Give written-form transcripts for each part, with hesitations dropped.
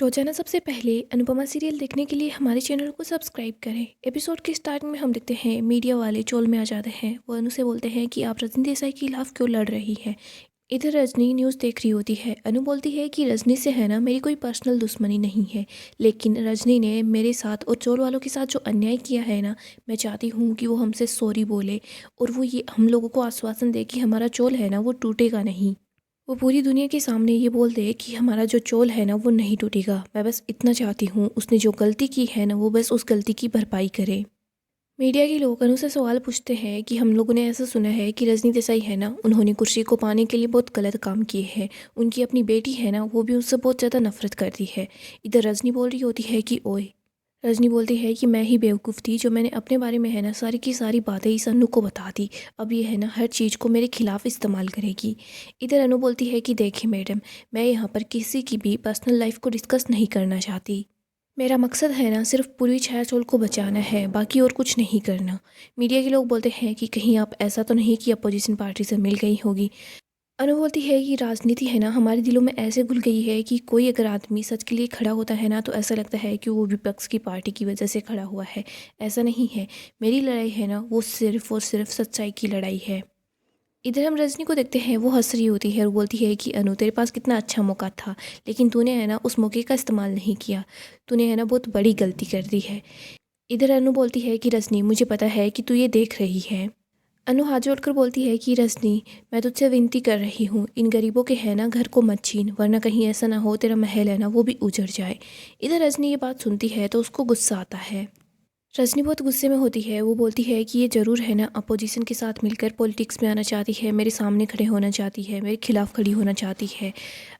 रोजाना सबसे पहले अनुपमा सीरियल देखने के लिए हमारे चैनल को सब्सक्राइब करें। एपिसोड के स्टार्टिंग में हम देखते हैं मीडिया वाले चोल में आ जाते हैं। वो अनु से बोलते हैं कि आप रजनी देसाई के खिलाफ क्यों लड़ रही हैं। इधर रजनी न्यूज़ देख रही होती है। अनु बोलती है कि रजनी से है ना मेरी कोई पर्सनल दुश्मनी नहीं है, लेकिन रजनी ने मेरे साथ और चोल वालों के साथ जो अन्याय किया है ना, मैं चाहती हूँ कि वो हमसे सॉरी बोले और वो ये हम लोगों को आश्वासन दे कि हमारा चोल है ना वो टूटेगा नहीं। वो पूरी दुनिया के सामने ये बोल दे कि हमारा जो चोल है ना वो नहीं टूटेगा। मैं बस इतना चाहती हूँ उसने जो गलती की है ना वो बस उस गलती की भरपाई करे। मीडिया के लोग अनु से सवाल पूछते हैं कि हम लोगों ने ऐसा सुना है कि रजनी देसाई है ना उन्होंने कुर्सी को पाने के लिए बहुत गलत काम किए हैं। उनकी अपनी बेटी है ना वो भी उससे बहुत ज़्यादा नफरत करती है। इधर रजनी बोल रही होती है कि ओए, रजनी बोलती है कि मैं ही बेवकूफ़ थी जो मैंने अपने बारे में है ना सारी की सारी बातें इस अनु को बता दी। अब ये है ना हर चीज़ को मेरे खिलाफ इस्तेमाल करेगी। इधर अनु बोलती है कि देखिए मैडम, मैं यहाँ पर किसी की भी पर्सनल लाइफ को डिस्कस नहीं करना चाहती। मेरा मकसद है ना सिर्फ पूर्वी छायाचोल को बचाना है, बाकी और कुछ नहीं करना। मीडिया के लोग बोलते हैं कि कहीं आप ऐसा तो नहीं कि अपोजिशन पार्टी से मिल गई होगी। अनु बोलती है कि राजनीति है ना हमारे दिलों में ऐसे घुल गई है कि कोई अगर आदमी सच के लिए खड़ा होता है ना तो ऐसा लगता है कि वो विपक्ष की पार्टी की वजह से खड़ा हुआ है। ऐसा नहीं है। मेरी लड़ाई है ना वो सिर्फ और सिर्फ सच्चाई की लड़ाई है। इधर हम रजनी को देखते हैं। वो हंस रही होती है और बोलती है कि अनु तेरे पास कितना अच्छा मौका था, लेकिन तूने है ना उस मौके का इस्तेमाल नहीं किया। तूने है ना बहुत बड़ी गलती कर दी है। इधर अनु बोलती है कि रजनी मुझे पता है कि तू ये देख रही है। अनु हाथ जोड़कर बोलती है कि रजनी, मैं तुझसे विनती कर रही हूँ, इन गरीबों के है ना घर को मत छीन, वरना कहीं ऐसा ना हो तेरा महल है ना वो भी उजड़ जाए। इधर रजनी ये बात सुनती है तो उसको गुस्सा आता है। रजनी बहुत गुस्से में होती है। वो बोलती है कि ये ज़रूर है ना अपोजिशन के साथ मिलकर पॉलिटिक्स में आना चाहती है, मेरे सामने खड़े होना चाहती है, मेरे खिलाफ खड़ी होना चाहती है।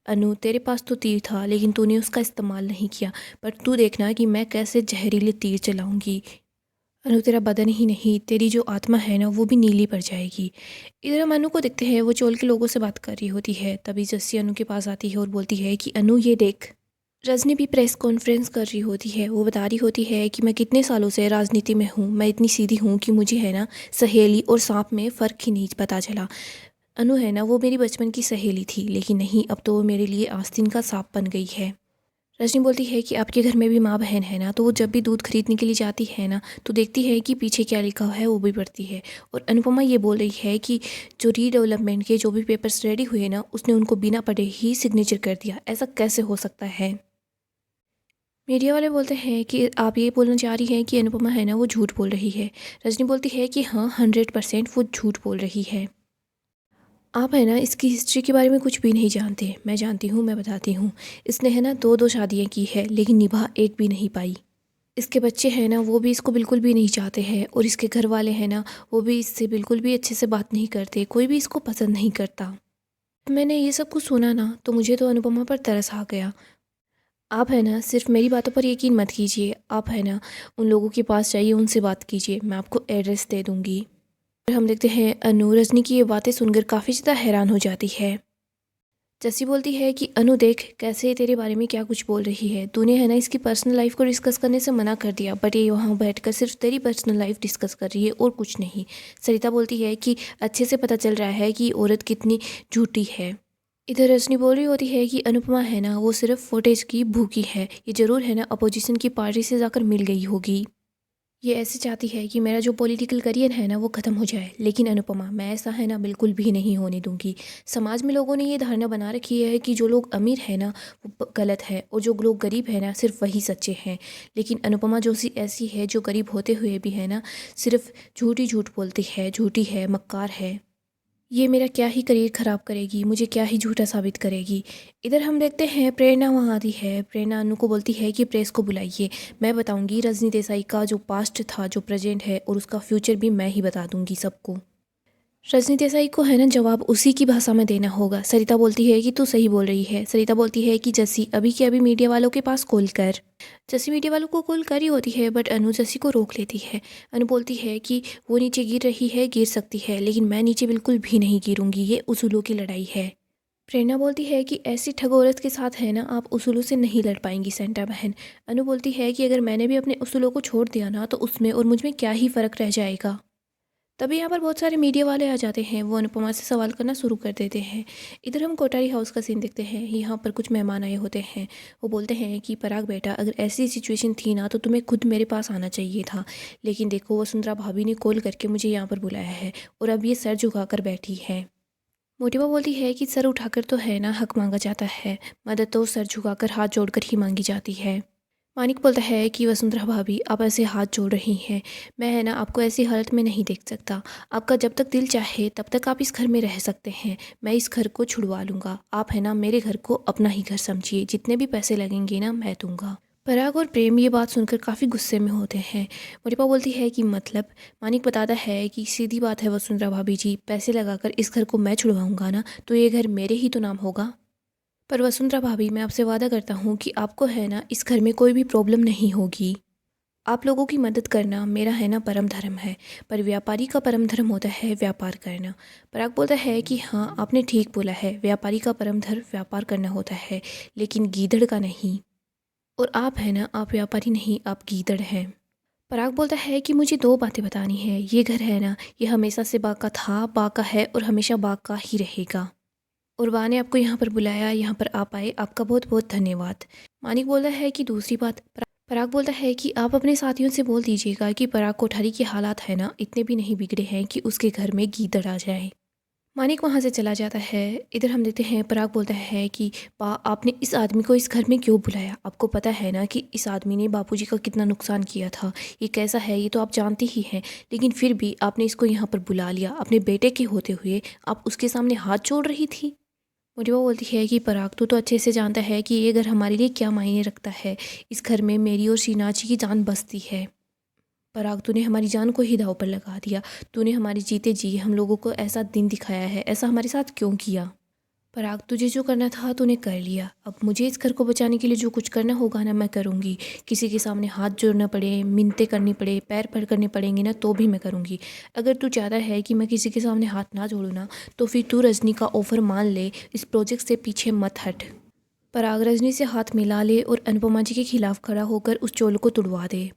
अनु तेरे पास तो तीर था लेकिन तूने उसका इस्तेमाल नहीं किया, पर तू देखना कि मैं कैसे जहरीले तीर चलाऊंगी। अनु तेरा बदन ही नहीं, तेरी जो आत्मा है ना वो भी नीली पड़ जाएगी। इधर हम अनु को देखते हैं। वो चोल के लोगों से बात कर रही होती है। तभी जस्सी अनु के पास आती है और बोलती है कि अनु ये देख। रजनी भी प्रेस कॉन्फ्रेंस कर रही होती है। वो बता रही होती है कि मैं कितने सालों से राजनीति में हूँ, मैं इतनी सीधी हूँ कि मुझे है ना सहेली और सांप में फ़र्क ही नहीं पता चला। अनु है ना वो मेरी बचपन की सहेली थी, लेकिन नहीं, अब तो वो मेरे लिए आस्तीन का सांप बन गई है। रजनी बोलती है कि आपके घर में भी माँ बहन है ना, तो वो जब भी दूध खरीदने के लिए जाती है ना तो देखती है कि पीछे क्या लिखा हुआ है, वो भी पढ़ती है। और अनुपमा ये बोल रही है कि जो रीडेवलपमेंट के जो भी पेपर्स रेडी हुए ना उसने उनको बिना पढ़े ही सिग्नेचर कर दिया। ऐसा कैसे हो सकता है। मीडिया वाले बोलते हैं कि आप ये बोलना चाह रही हैं कि अनुपमा है ना वो झूठ बोल रही है। रजनी बोलती है कि हाँ, 100% वो झूठ बोल रही है। आप है ना इसकी हिस्ट्री के बारे में कुछ भी नहीं जानते। मैं जानती हूँ, मैं बताती हूँ। इसने है ना दो दो शादियाँ की है लेकिन निभा एक भी नहीं पाई। इसके बच्चे हैं ना वो भी इसको बिल्कुल भी नहीं चाहते हैं, और इसके घर वाले हैं ना वो भी इससे बिल्कुल भी अच्छे से बात नहीं करते। कोई भी इसको पसंद नहीं करता। मैंने ये सब कुछ सुना ना तो मुझे तो अनुपमा पर तरस आ गया। आप है ना सिर्फ मेरी बातों पर यकीन मत कीजिए। आप है ना उन लोगों के पास जाइए, उनसे बात कीजिए, मैं आपको एड्रेस दे दूँगी। और हम देखते हैं अनु रजनी की ये बातें सुनकर काफ़ी ज़्यादा हैरान हो जाती है। जस्सी बोलती है कि अनु देख कैसे ये तेरे बारे में क्या कुछ बोल रही है। तूने है ना इसकी पर्सनल लाइफ को डिस्कस करने से मना कर दिया, बट ये वहाँ बैठकर सिर्फ तेरी पर्सनल लाइफ डिस्कस कर रही है और कुछ नहीं। सरिता बोलती है कि अच्छे से पता चल रहा है कि औरत कितनी झूठी है। इधर रजनी बोल रही होती है कि अनुपमा है ना वो सिर्फ फुटेज की भूखी है। ये जरूर है ना अपोजिशन की पार्टी से जाकर मिल गई होगी। ये ऐसे चाहती है कि मेरा जो पॉलिटिकल करियर है ना वो ख़त्म हो जाए, लेकिन अनुपमा मैं ऐसा है ना बिल्कुल भी नहीं होने दूंगी। समाज में लोगों ने ये धारणा बना रखी है कि जो लोग अमीर है ना वो गलत है और जो लोग गरीब है ना सिर्फ वही सच्चे हैं। लेकिन अनुपमा जोशी ऐसी है जो गरीब होते हुए भी है ना सिर्फ झूठी झूठ बोलती है, झूठी है, मक्कार है। ये मेरा क्या ही करियर ख़राब करेगी, मुझे क्या ही झूठा साबित करेगी। इधर हम देखते हैं प्रेरणा वहाँ आती है। प्रेरणा अनु को बोलती है कि प्रेस को बुलाइए, मैं बताऊंगी रजनी देसाई का जो पास्ट था, जो प्रेजेंट है और उसका फ्यूचर भी मैं ही बता दूंगी सबको। रजनी देसाई को है ना जवाब उसी की भाषा में देना होगा। सरिता बोलती है कि तू सही बोल रही है। सरिता बोलती है कि जस्सी अभी के अभी मीडिया वालों के पास कॉल कर। जस्सी मीडिया वालों को कॉल कर ही होती है, बट अनु जस्सी को रोक लेती है। अनु बोलती है कि वो नीचे गिर रही है, गिर सकती है, लेकिन मैं नीचे बिल्कुल भी नहीं गिरूंगी, ये उसूलों की लड़ाई है। प्रेरणा बोलती है कि ऐसी ठग औरत के साथ है ना आप उसूलों से नहीं लड़ पाएंगी सेंटा बहन। अनु बोलती है कि अगर मैंने भी अपने उसूलों को छोड़ दिया ना तो उसमें और मुझ में क्या ही फ़र्क रह जाएगा। तभी यहाँ पर बहुत सारे मीडिया वाले आ जाते हैं। वो अनुपमा से सवाल करना शुरू कर देते हैं। इधर हम कोठारी हाउस का सीन देखते हैं। यहाँ पर कुछ मेहमान आए होते हैं। वो बोलते हैं कि पराग बेटा, अगर ऐसी सिचुएशन थी ना तो तुम्हें खुद मेरे पास आना चाहिए था, लेकिन देखो वसुंधरा भाभी ने कॉल करके मुझे यहाँ पर बुलाया है और अब ये सर झुकाकर बैठी है। मोटिवा बोलती है कि सर उठाकर तो है ना हक मांगा जाता है, मदद तो सर झुकाकर हाथ जोड़कर ही मांगी जाती है। मानिक बोलता है कि वसुंधरा भाभी, आप ऐसे हाथ जोड़ रही हैं, मैं है ना आपको ऐसी हालत में नहीं देख सकता। आपका जब तक दिल चाहे तब तक आप इस घर में रह सकते हैं। मैं इस घर को छुड़वा लूँगा। आप है ना मेरे घर को अपना ही घर समझिए, जितने भी पैसे लगेंगे ना मैं दूंगा। पराग और प्रेम ये बात सुनकर काफ़ी गुस्से में होते हैं। मोटिपा बोलती है कि मतलब। मानिक बताता है कि सीधी बात है वसुंधरा भाभी जी, पैसे लगाकर इस घर को मैं छुड़वाऊंगा ना तो ये घर मेरे ही तो नाम होगा। पर वसुंधरा भाभी, मैं आपसे वादा करता हूँ कि आपको है ना इस घर में कोई भी प्रॉब्लम नहीं होगी। आप लोगों की मदद करना मेरा है ना परम धर्म है, पर व्यापारी का परम धर्म होता है व्यापार करना। पराग बोलता है कि हाँ आपने ठीक बोला है, व्यापारी का परम धर्म व्यापार करना होता है, लेकिन गीदड़ का नहीं। और आप है ना, आप व्यापारी नहीं, आप गीदड़ हैं। पराग बोलता है कि मुझे दो बातें बतानी है। ये घर है ना, ये हमेशा से बाग का था, बाग का है और हमेशा बाग का ही रहेगा। और वाह ने आपको यहाँ पर बुलाया, यहाँ पर आप आए, आपका बहुत बहुत धन्यवाद। मानिक बोलता है कि दूसरी बात। पराग बोलता है कि आप अपने साथियों से बोल दीजिएगा कि पराग कोठारी के हालात है ना इतने भी नहीं बिगड़े हैं कि उसके घर में गीदड़ आ जाए। मानिक वहाँ से चला जाता है। इधर हम देखते हैं पराग बोलता है कि बा, आपने इस आदमी को इस घर में क्यों बुलाया? आपको पता है ना कि इस आदमी ने बापूजी का कितना नुकसान किया था। ये कैसा है ये तो आप जानते ही हैं, लेकिन फिर भी आपने इसको यहाँ पर बुला लिया। अपने बेटे के होते हुए आप उसके सामने हाथ जोड़ रही थी। मोटिवा बोलती है कि पराग तू तो अच्छे से जानता है कि ये घर हमारे लिए क्या मायने रखता है। इस घर में मेरी और श्रीनाथ जी की जान बसती है। पराग, तूने हमारी जान को ही दांव पर लगा दिया। तूने हमारे जीते जी हम लोगों को ऐसा दिन दिखाया है, ऐसा हमारे साथ क्यों किया? पराग, तुझे जो करना था तूने कर लिया। अब मुझे इस घर को बचाने के लिए जो कुछ करना होगा ना मैं करूँगी। किसी के सामने हाथ जोड़ना पड़े, मिन्नतें करनी पड़े, पैर पड़ करने पड़ेंगे ना तो भी मैं करूँगी। अगर तू चाहता है कि मैं किसी के सामने हाथ ना जोड़ूँ ना तो फिर तू रजनी का ऑफ़र मान ले, इस प्रोजेक्ट से पीछे मत हट। पराग रजनी से हाथ मिला ले और अनुपमा जी के खिलाफ खड़ा होकर उस चोल को तुड़वा दे।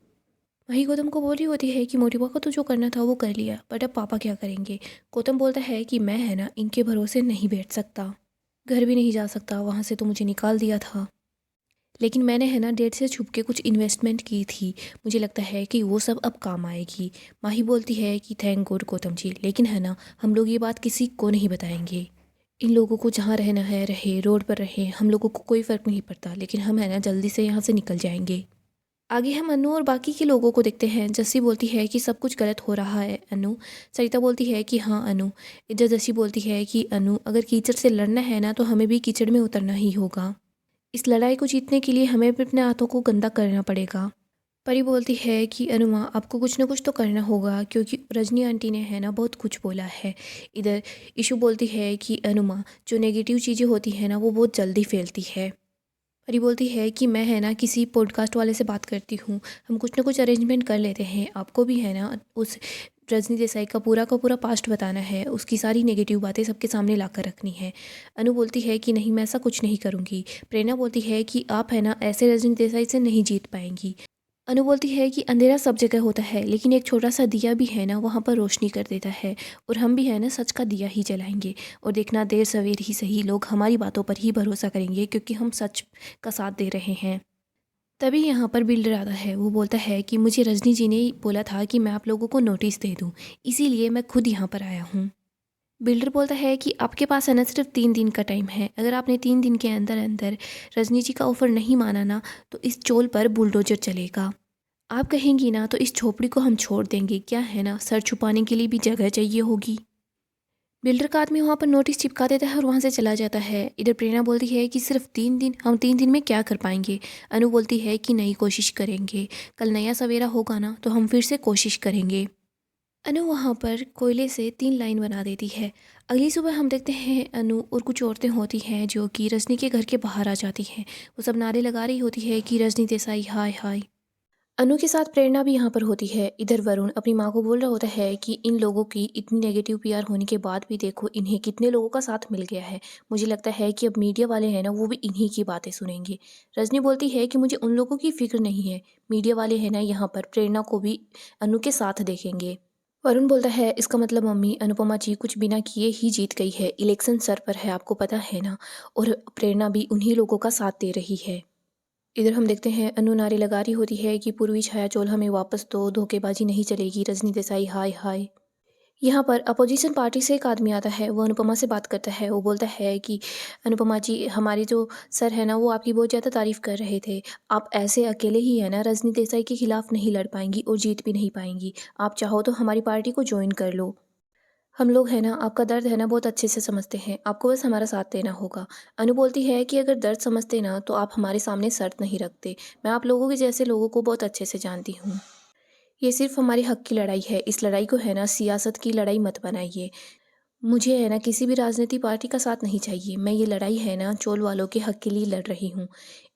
वहीं गौतम को बोली होती है कि मोटिवा को तो जो करना था वो कर लिया, बट अब पापा क्या करेंगे? गौतम बोलता है कि मैं है ना इनके भरोसे नहीं बैठ सकता, घर भी नहीं जा सकता, वहाँ से तो मुझे निकाल दिया था। लेकिन मैंने है ना डेट से छुप के कुछ इन्वेस्टमेंट की थी, मुझे लगता है कि वो सब अब काम आएगी। माही बोलती है कि थैंक गॉड गौतम जी, लेकिन है ना हम लोग ये बात किसी को नहीं बताएंगे। इन लोगों को जहाँ रहना है रहे, रोड पर रहे, हम लोगों को कोई फ़र्क नहीं पड़ता, लेकिन हम है ना जल्दी से यहाँ से निकल जाएंगे। आगे हम अनु और बाकी के लोगों को देखते हैं। जस्सी बोलती है कि सब कुछ गलत हो रहा है अनु। सरिता बोलती है कि हाँ अनु। इधर जस्सी बोलती है कि अनु, अगर कीचड़ से लड़ना है ना तो हमें भी कीचड़ में उतरना ही होगा। इस लड़ाई को जीतने के लिए हमें भी अपने हाथों को गंदा करना पड़ेगा। परी बोलती है कि अनुमा, आपको कुछ ना कुछ तो करना होगा, क्योंकि रजनी आंटी ने है ना बहुत कुछ बोला है। इधर ईशु बोलती है कि अनुमा, जो नेगेटिव चीज़ें होती हैं ना वो बहुत जल्दी फैलती है। परी बोलती है कि मैं है ना किसी पॉडकास्ट वाले से बात करती हूँ, हम कुछ ना कुछ अरेंजमेंट कर लेते हैं। आपको भी है ना उस रजनी देसाई का पूरा पास्ट बताना है, उसकी सारी नेगेटिव बातें सबके सामने ला कर रखनी है। अनु बोलती है कि नहीं, मैं ऐसा कुछ नहीं करूँगी। प्रेरणा बोलती है कि आप है ना ऐसे रजनी देसाई से नहीं जीत पाएंगी। अनु बोलती है कि अंधेरा सब जगह होता है, लेकिन एक छोटा सा दिया भी है ना वहाँ पर रोशनी कर देता है, और हम भी है ना सच का दिया ही जलाएंगे। और देखना देर सवेर ही सही लोग हमारी बातों पर ही भरोसा करेंगे, क्योंकि हम सच का साथ दे रहे हैं। तभी यहाँ पर बिल्डर आता है। वो बोलता है कि मुझे रजनी जी ने बोला था कि मैं आप लोगों को नोटिस दे दूँ, इसीलिए मैं खुद यहाँ पर आया हूँ। बिल्डर बोलता है कि आपके पास है ना सिर्फ 3 दिन का टाइम है। अगर आपने 3 दिन के अंदर अंदर रजनी जी का ऑफ़र नहीं माना ना तो इस चोल पर बुलडोजर चलेगा। आप कहेंगी ना तो इस झोपड़ी को हम छोड़ देंगे, क्या है ना सर छुपाने के लिए भी जगह चाहिए होगी। बिल्डर का आदमी वहाँ पर नोटिस चिपका देता है और वहाँ से चला जाता है। इधर प्रेरणा बोलती है कि सिर्फ 3 दिन, हम 3 दिन में क्या कर पाएंगे? अनु बोलती है कि नई कोशिश करेंगे, कल नया सवेरा होगा ना तो हम फिर से कोशिश करेंगे। अनु वहाँ पर कोयले से 3 लाइन बना देती है। अगली सुबह हम देखते हैं अनु और कुछ औरतें होती हैं जो कि रजनी के घर के बाहर आ जाती हैं। वो सब नारे लगा रही होती है कि रजनी देसाई हाय हाय। अनु के साथ प्रेरणा भी यहाँ पर होती है। इधर वरुण अपनी माँ को बोल रहा होता है कि इन लोगों की इतनी नेगेटिव पीआर होने के बाद भी देखो इन्हें कितने लोगों का साथ मिल गया है। मुझे लगता है कि अब मीडिया वाले हैं ना वो भी इन्हीं की बातें सुनेंगे। रजनी बोलती है कि मुझे उन लोगों की फिक्र नहीं है, मीडिया वाले हैं ना यहाँ पर प्रेरणा को भी अनु के साथ देखेंगे। वरुण बोलता है इसका मतलब मम्मी अनुपमा जी कुछ बिना किए ही जीत गई है, इलेक्शन सर पर है आपको पता है ना। और प्रेरणा भी उन्हीं लोगों का साथ दे रही है। इधर हम देखते हैं अनु नारे लगा रही होती है कि पूर्वी छाया चोल हमें वापस दो, धोखेबाजी नहीं चलेगी, रजनी देसाई हाय हाय। यहाँ पर अपोजिशन पार्टी से एक आदमी आता है, वो अनुपमा से बात करता है। वो बोलता है कि अनुपमा जी हमारे जो सर है ना वो आपकी बहुत ज़्यादा तारीफ़ कर रहे थे। आप ऐसे अकेले ही है ना रजनी देसाई के खिलाफ नहीं लड़ पाएंगी और जीत भी नहीं पाएंगी। आप चाहो तो हमारी पार्टी को ज्वाइन कर लो। हम लोग है ना आपका दर्द है ना बहुत अच्छे से समझते हैं, आपको बस हमारा साथ देना होगा। अनु बोलती है कि अगर दर्द समझते ना तो आप हमारे सामने शर्त नहीं रखते। मैं आप लोगों के जैसे लोगों को बहुत अच्छे से जानती हूँ। ये सिर्फ हमारे हक की लड़ाई है, इस लड़ाई को है ना सियासत की लड़ाई मत बनाइए। मुझे है ना किसी भी राजनीतिक पार्टी का साथ नहीं चाहिए। मैं ये लड़ाई है ना चोल वालों के हक के लिए लड़ रही हूँ।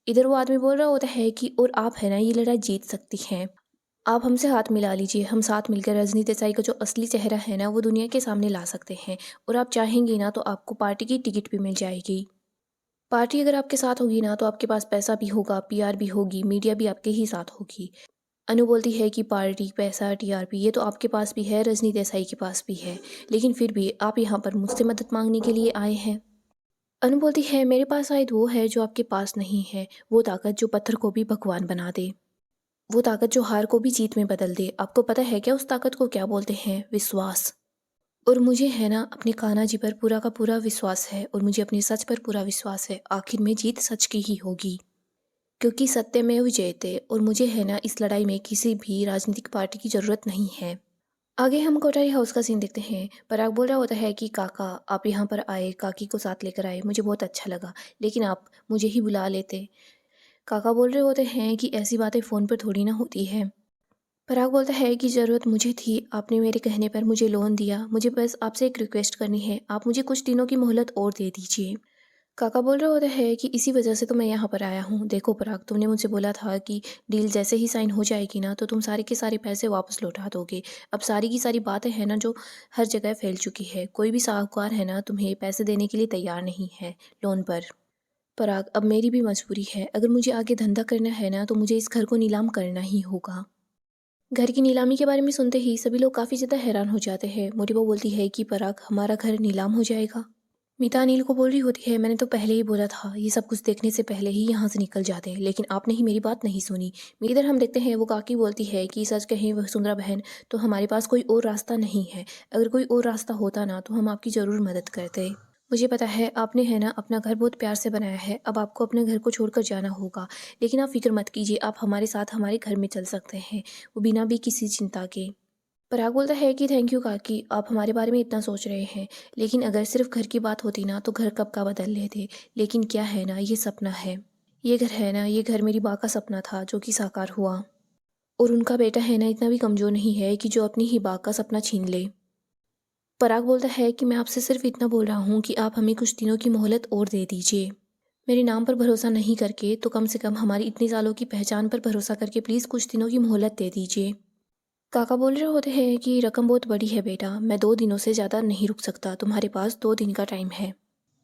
इधर वो आदमी बोल रहा होता है कि और आप है ना ये लड़ाई जीत सकती हैं। आप हमसे हाथ मिला लीजिए, हम साथ मिलकर रजनी देसाई का जो असली चेहरा है ना वो दुनिया के सामने ला सकते हैं। और आप चाहेंगी ना तो आपको पार्टी की टिकट भी मिल जाएगी। पार्टी अगर आपके साथ होगी ना तो आपके पास पैसा भी होगा, पीआर भी होगी, मीडिया भी आपके ही साथ होगी। अनु बोलती है कि पार्टी, पैसा, टीआरपी ये तो आपके पास भी है, रजनी देसाई के पास भी है, लेकिन फिर भी आप यहाँ पर मुझसे मदद मांगने के लिए आए हैं। अनु बोलती है मेरे पास शायद वो है जो आपके पास नहीं है, वो ताकत जो पत्थर को भी भगवान बना दे, वो ताकत जो हार को भी जीत में बदल दे। आपको पता है क्या उस ताकत को क्या बोलते हैं? विश्वास। और मुझे है ना अपने कान्हा जी पर पूरा का पूरा विश्वास है और मुझे अपने सच पर पूरा विश्वास है। आखिर में जीत सच की ही होगी, क्योंकि सत्यमेव जयते। और मुझे है ना इस लड़ाई में किसी भी राजनीतिक पार्टी की ज़रूरत नहीं है। आगे हम कोठारी हाउस का सीन देखते हैं। पराग बोल रहा होता है कि काका आप यहाँ पर आए, काकी को साथ लेकर आए, मुझे बहुत अच्छा लगा, लेकिन आप मुझे ही बुला लेते। काका बोल रहे होते हैं कि ऐसी बातें फ़ोन पर थोड़ी ना होती है। पराग बोलता है कि ज़रूरत मुझे थी, आपने मेरे कहने पर मुझे लोन दिया, मुझे बस आपसे एक रिक्वेस्ट करनी है, आप मुझे कुछ दिनों की मोहलत और दे दीजिए। काका बोल रहा होता है कि इसी वजह से तो मैं यहाँ पर आया हूँ। देखो पराग, तुमने मुझसे बोला था कि डील जैसे ही साइन हो जाएगी ना तो तुम सारे के सारे पैसे वापस लौटा दोगे। अब सारी की सारी बातें हैं ना जो हर जगह फैल चुकी है, कोई भी साहूकार है ना तुम्हें पैसे देने के लिए तैयार नहीं है लोन पर। पराग, अब मेरी भी मजबूरी है, अगर मुझे आगे धंधा करना है ना तो मुझे इस घर को नीलाम करना ही होगा। घर की नीलामी के बारे में सुनते ही सभी लोग काफ़ी ज़्यादा हैरान हो जाते हैं। मोटिबा बोलती है कि पराग हमारा घर नीलाम हो जाएगा। मीता अनिल को बोल रही होती है मैंने तो पहले ही बोला था, ये सब कुछ देखने से पहले ही यहाँ से निकल जाते, लेकिन आपने ही मेरी बात नहीं सुनी। इधर हम देखते हैं वो काकी बोलती है कि सच कहें वसुंधरा बहन तो हमारे पास कोई और रास्ता नहीं है। अगर कोई और रास्ता होता ना तो हम आपकी ज़रूर मदद करते। मुझे पता है आपने है ना अपना घर बहुत प्यार से बनाया है, अब आपको अपने घर को छोड़कर जाना होगा, लेकिन आप फिक्र मत कीजिए, आप हमारे साथ हमारे घर में चल सकते हैं, वो बिना भी किसी चिंता के। पराग बोलता है कि थैंक यू काकी, आप हमारे बारे में इतना सोच रहे हैं, लेकिन अगर सिर्फ घर की बात होती ना तो घर कब का बदल लेते। लेकिन क्या है ना ये सपना है, ये घर है ना, ये घर मेरी माँ का सपना था जो कि साकार हुआ। और उनका बेटा है ना इतना भी कमज़ोर नहीं है कि जो अपनी ही माँ का सपना छीन ले। पराग बोलता है कि मैं आपसे सिर्फ इतना बोल रहा हूँ कि आप हमें कुछ दिनों की मोहलत और दे दीजिए। मेरे नाम पर भरोसा नहीं करके तो कम से कम हमारी इतनी सालों की पहचान पर भरोसा करके प्लीज़ कुछ दिनों की मोहलत दे दीजिए। काका बोल रहे होते हैं कि रकम बहुत बड़ी है बेटा, मैं 2 दिनों से ज़्यादा नहीं रुक सकता, तुम्हारे पास 2 दिन का टाइम है।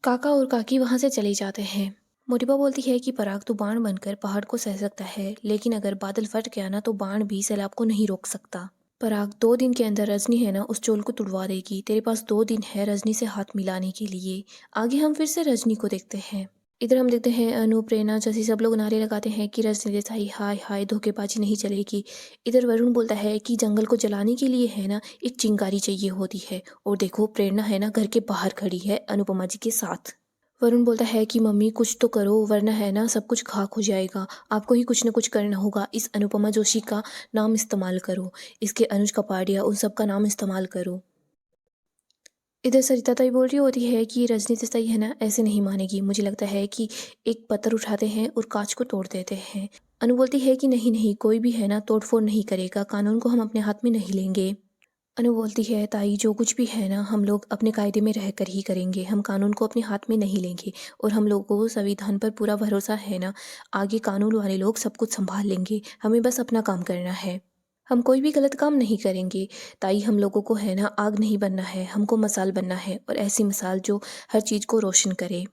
काका और काकी वहाँ से चले जाते हैं। मोटिबा बोलती है कि पराग तो बाण बनकर पहाड़ को सह सकता है, लेकिन अगर बादल फट गया ना तो बाण भी सैलाब को नहीं रोक सकता। पराग, 2 दिन के अंदर रजनी है ना उस चोल को तुड़वा देगी, तेरे पास 2 दिन है रजनी से हाथ मिलाने के लिए। आगे हम फिर से रजनी को देखते हैं। इधर हम देखते हैं अनु, प्रेरणा जैसे सब लोग नारे लगाते हैं कि रजनी देसाई हाय हाय, धोखेबाजी नहीं चलेगी। इधर वरुण बोलता है कि जंगल को जलाने के लिए है ना एक चिंगारी चाहिए होती है, और देखो प्रेरणा है ना घर के बाहर खड़ी है अनुपमा जी के साथ। वरुण बोलता है कि मम्मी कुछ तो करो वरना है ना सब कुछ खाक हो जाएगा, आपको ही कुछ न कुछ करना होगा। इस अनुपमा जोशी का नाम इस्तेमाल करो, इसके अनुज कपाड़िया उन सब का नाम इस्तेमाल करो। इधर सरिता ताई बोल रही होती है कि रजनी देसाई है ना ऐसे नहीं मानेगी, मुझे लगता है कि एक पत्थर उठाते हैं और कांच को तोड़ देते हैं। अनु बोलती है कि नहीं नहीं, कोई भी है ना तोड़फोड़ नहीं करेगा, कानून को हम अपने हाथ में नहीं लेंगे। अनु बोलती है ताई जो कुछ भी है ना हम लोग अपने कायदे में रहकर ही करेंगे, हम कानून को अपने हाथ में नहीं लेंगे, और हम लोगों को संविधान पर पूरा भरोसा है ना, आगे कानून वाले लोग सब कुछ संभाल लेंगे, हमें बस अपना काम करना है। हम कोई भी गलत काम नहीं करेंगे ताई, हम लोगों को है ना आग नहीं बनना है, हमको मसाल बनना है, और ऐसी मिसाल जो हर चीज़ को रोशन करे।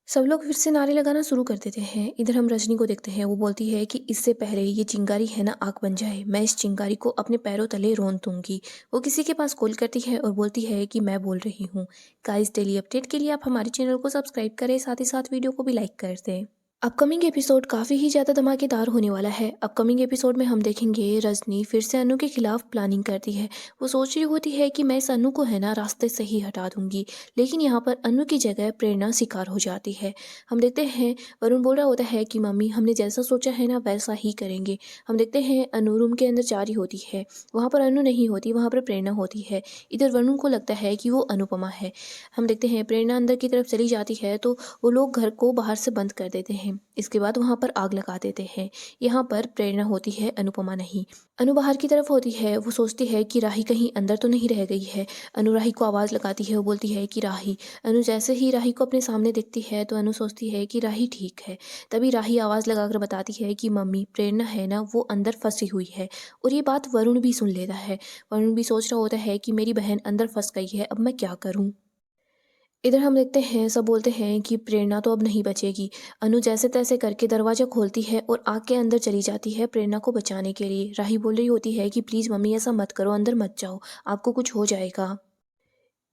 सब लोग फिर से नारे लगाना शुरू कर देते हैं। इधर हम रजनी को देखते हैं, वो बोलती है कि इससे पहले ये चिंगारी है ना आग बन जाए, मैं इस चिंगारी को अपने पैरों तले रोन दूंगी। वो किसी के पास कॉल करती है और बोलती है कि मैं बोल रही हूँ। गाइस, डेली अपडेट के लिए आप हमारे चैनल को सब्सक्राइब करें, साथ ही साथ वीडियो को भी लाइक कर दें। अपकमिंग एपिसोड काफ़ी ही ज़्यादा धमाकेदार होने वाला है। अपकमिंग एपिसोड में हम देखेंगे रजनी फिर से अनु के खिलाफ प्लानिंग करती है। वो सोच रही होती है कि मैं इस अनु को है ना रास्ते से ही हटा दूंगी, लेकिन यहाँ पर अनु की जगह प्रेरणा शिकार हो जाती है। हम देखते हैं वरुण बोल रहा होता है कि मम्मी हमने जैसा सोचा है ना वैसा ही करेंगे। हम देखते हैं अनु रूम के अंदर जा रही होती है, वहाँ पर अनु नहीं होती, वहाँ पर प्रेरणा होती है। इधर वरुण को लगता है कि वो अनुपमा है। हम देखते हैं प्रेरणा अंदर की तरफ चली जाती है तो वो लोग घर को बाहर से बंद कर देते हैं। इसके बाद वहाँ पर आग लगा देते हैं। यहाँ पर प्रेरणा होती है, अनुपमा नहीं। अनु बाहर की तरफ होती है, वो सोचती है कि राही कहीं अंदर तो नहीं रह गई है। अनु राही को आवाज़ लगाती है, वो बोलती है कि राही। अनु जैसे ही राही को अपने सामने देखती है तो अनु सोचती है कि राही ठीक है। तभी राही आवाज़ लगाकर बताती है कि मम्मी प्रेरणा है ना वो अंदर फंसी हुई है। और ये बात वरुण भी सुन लेता है। वरुण भी सोच रहा होता है कि मेरी बहन अंदर फंस गई है, अब मैं क्या करूँ। इधर हम देखते हैं सब बोलते हैं कि प्रेरणा तो अब नहीं बचेगी। अनु जैसे तैसे करके दरवाज़ा खोलती है और आग के अंदर चली जाती है प्रेरणा को बचाने के लिए। राही बोल रही होती है कि प्लीज़ मम्मी ऐसा मत करो, अंदर मत जाओ, आपको कुछ हो जाएगा।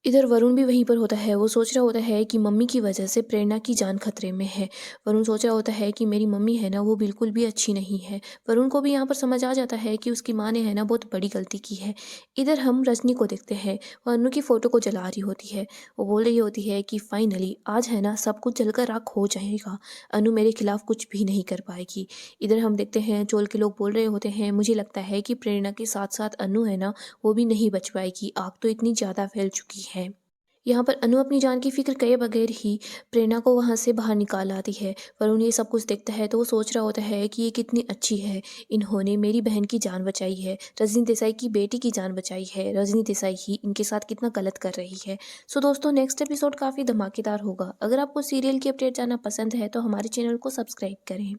इधर वरुण भी वहीं पर होता है, वो सोच रहा होता है कि मम्मी की वजह से प्रेरणा की जान खतरे में है। वरुण सोच रहा होता है कि मेरी मम्मी है ना वो बिल्कुल भी अच्छी नहीं है। वरुण को भी यहाँ पर समझ आ जाता है कि उसकी माँ ने है ना बहुत बड़ी गलती की है। इधर हम रजनी को देखते हैं, वो अनु की फ़ोटो को जला रही होती है। वो बोल रही होती है कि फाइनली आज है ना सब कुछ जलकर राख हो जाएगा, अनु मेरे खिलाफ कुछ भी नहीं कर पाएगी। इधर हम देखते हैं चोल के लोग बोल रहे होते हैं, मुझे लगता है कि प्रेरणा के साथ साथ अनु है ना वो भी नहीं बच पाएगी, आग तो इतनी ज़्यादा फैल चुकी है। यहाँ पर अनु अपनी जान की फ़िक्र किए बगैर ही प्रेरणा को वहाँ से बाहर निकाल आती है। वरुण ये सब कुछ देखता है तो वो सोच रहा होता है कि ये कितनी अच्छी है, इन्होंने मेरी बहन की जान बचाई है, रजनी देसाई की बेटी की जान बचाई है, रजनी देसाई ही इनके साथ कितना गलत कर रही है। सो दोस्तों, नेक्स्ट एपिसोड काफ़ी धमाकेदार होगा। अगर आपको सीरियल की अपडेट जानना पसंद है तो हमारे चैनल को सब्सक्राइब करें।